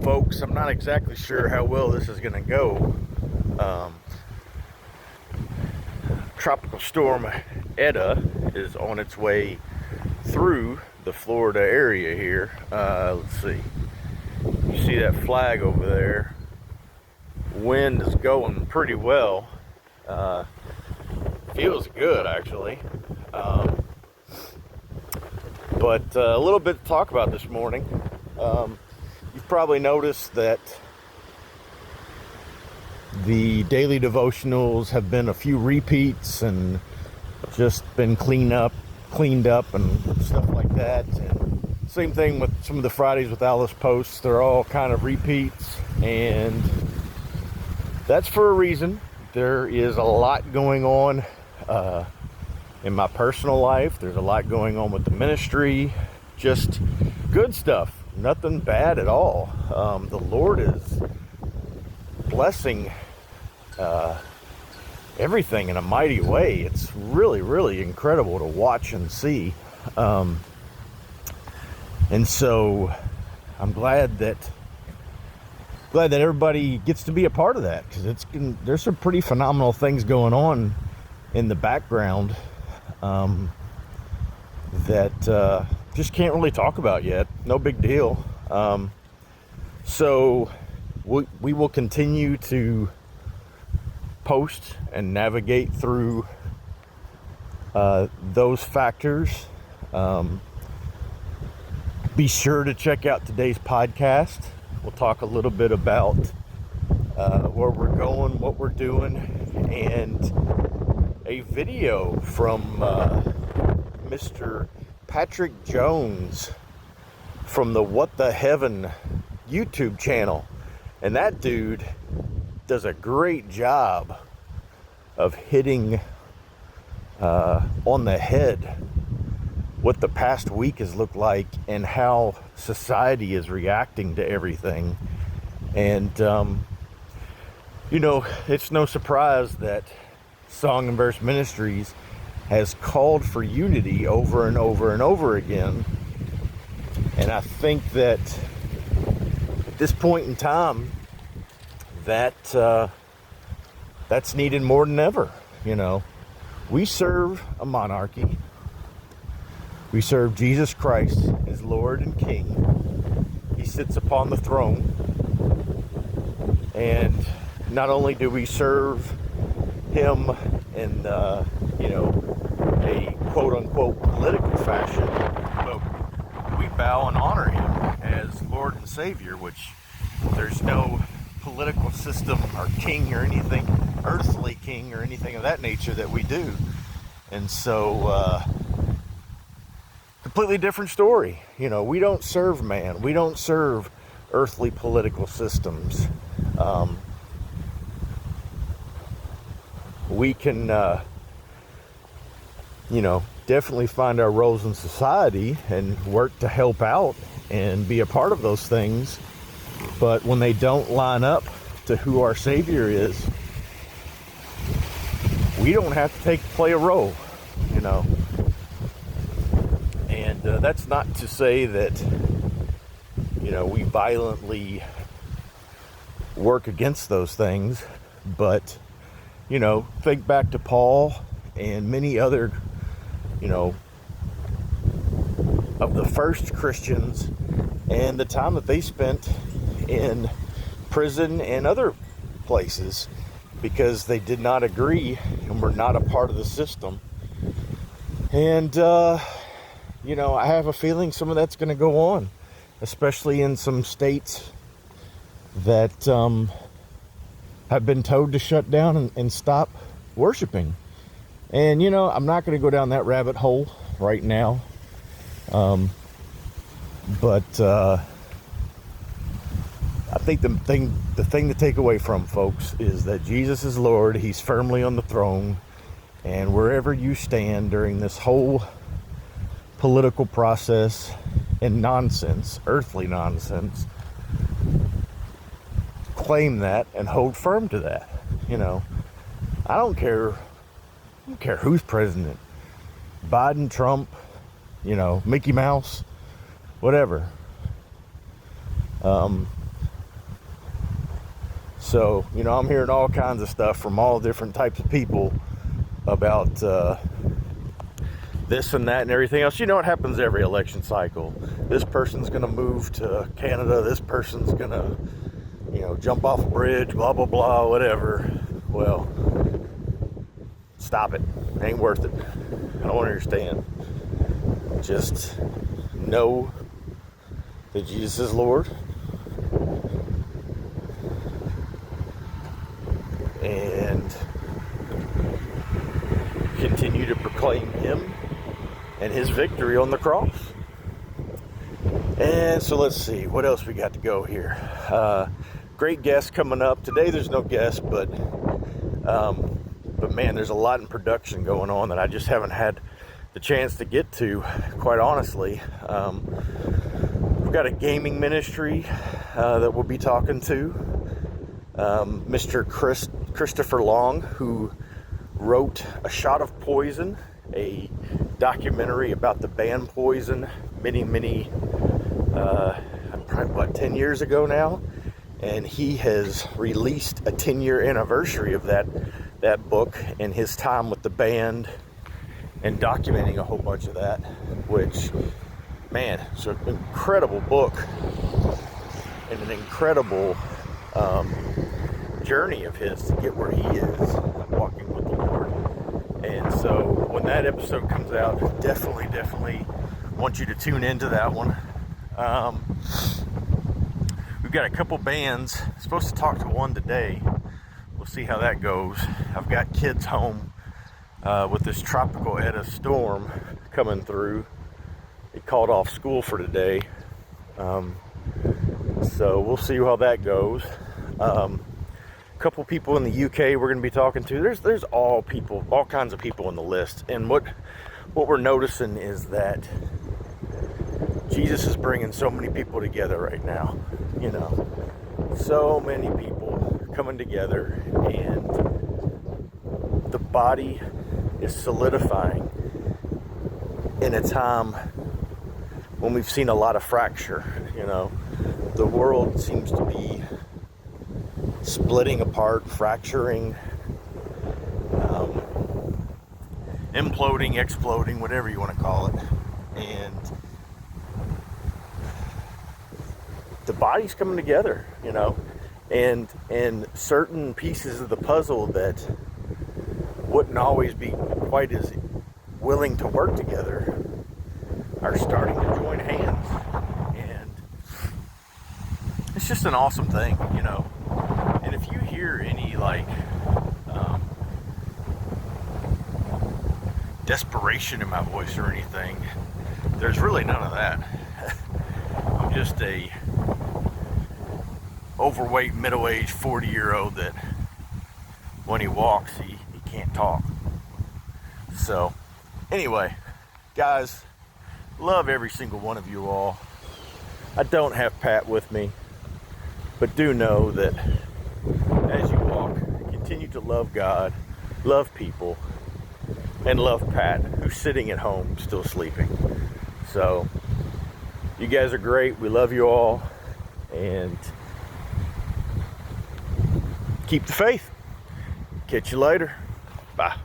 folks. I'm not exactly sure how well this is going to go. Tropical storm Eta is on its way through the Florida area here. Let's see. You see that flag over there? Wind is going pretty well. Feels good, actually. But a little bit to talk about this morning. You've probably noticed that the daily devotionals have been a few repeats and just been cleaned up and stuff like that. And same thing with some of the Fridays with Alice posts. They're all kind of repeats, and that's for a reason. There is a lot going on in my personal life. There's a lot going on with the ministry. Just good stuff. Nothing bad at all. The Lord is blessing everything in a mighty way. It's really, really incredible to watch and see. And so I'm glad that everybody gets to be a part of that, because there's some pretty phenomenal things going on in the background that just can't really talk about yet. No big deal. So we will continue to post and navigate through those factors. Be sure to check out today's podcast. We'll talk a little bit about where we're going, what we're doing, and a video from Mr. Patrick Jones from the What the Heaven YouTube channel. And that dude does a great job of hitting on the head what the past week has looked like and how society is reacting to everything. And it's no surprise that Song and Verse Ministries has called for unity over and over and over again. And I think that at this point in time, that's needed more than ever. We serve a monarchy. We serve Jesus Christ as Lord and King. He sits upon the throne. And not only do we serve him in a quote-unquote political fashion, but we bow and honor him as Lord and Savior, which there's no political system or king or anything, earthly king or anything of that nature that we do. And so, completely different story. We don't serve man. We don't serve earthly political systems. We can, definitely find our roles in society and work to help out and be a part of those things. But when they don't line up to who our Savior is, we don't have to play a role, And that's not to say that, we violently work against those things. But, think back to Paul and many other, of the first Christians and the time that they spent in prison and other places because they did not agree and were not a part of the system. And, I have a feeling some of that's going to go on, especially in some states that have been told to shut down and stop worshiping. And, I'm not going to go down that rabbit hole right now. But I think the thing to take away from, folks, is that Jesus is Lord. He's firmly on the throne. And wherever you stand during this whole political process and nonsense, earthly nonsense, claim that and hold firm to that. I don't care who's president. Biden, Trump, Mickey Mouse, whatever. So, I'm hearing all kinds of stuff from all different types of people about this and that and everything else. It happens every election cycle. This person's going to move to Canada. This person's going to, jump off a bridge, blah, blah, blah, whatever. Well, stop it. It ain't worth it. I don't understand. Just know that Jesus is Lord. And continue to proclaim Him and His victory on the cross. And so let's see, what else we got to go here. Great guest coming up. Today there's no guest, but man, there's a lot in production going on that I just haven't had the chance to get to, quite honestly. We've got a gaming ministry that we'll be talking to. Mr. Christopher Long, who wrote A Shot of Poison, a documentary about the band Poison many, probably 10 years ago now. And he has released a 10-year anniversary of that book and his time with the band and documenting a whole bunch of that, which, man, it's an incredible book and an incredible journey of his to get where he is walking with the Lord. And so when that episode comes out, definitely want you to tune into that one. We've got a couple bands. I'm supposed to talk to one today. We'll see how that goes. I've got kids home with this tropical Eta storm coming through. They called off school for today. So we'll see how that goes. Couple people in the UK we're going to be talking to. There's all kinds of people on the list. And what we're noticing is that Jesus is bringing so many people together right now. So many people coming together, and the body is solidifying in a time when we've seen a lot of fracture. The world seems to be splitting apart, fracturing, imploding, exploding, whatever you want to call it. And the body's coming together, and certain pieces of the puzzle that wouldn't always be quite as willing to work together are starting to join hands. And it's just an awesome thing, And if you hear any desperation in my voice or anything, there's really none of that. I'm just a overweight, middle-aged 40-year-old that when he walks, he can't talk. So anyway, guys, love every single one of you all. I don't have Pat with me, but do know that as you walk, continue to love God, love people, and love Pat, who's sitting at home still sleeping. So you guys are great. We love you all, and keep the faith. Catch you later. Bye.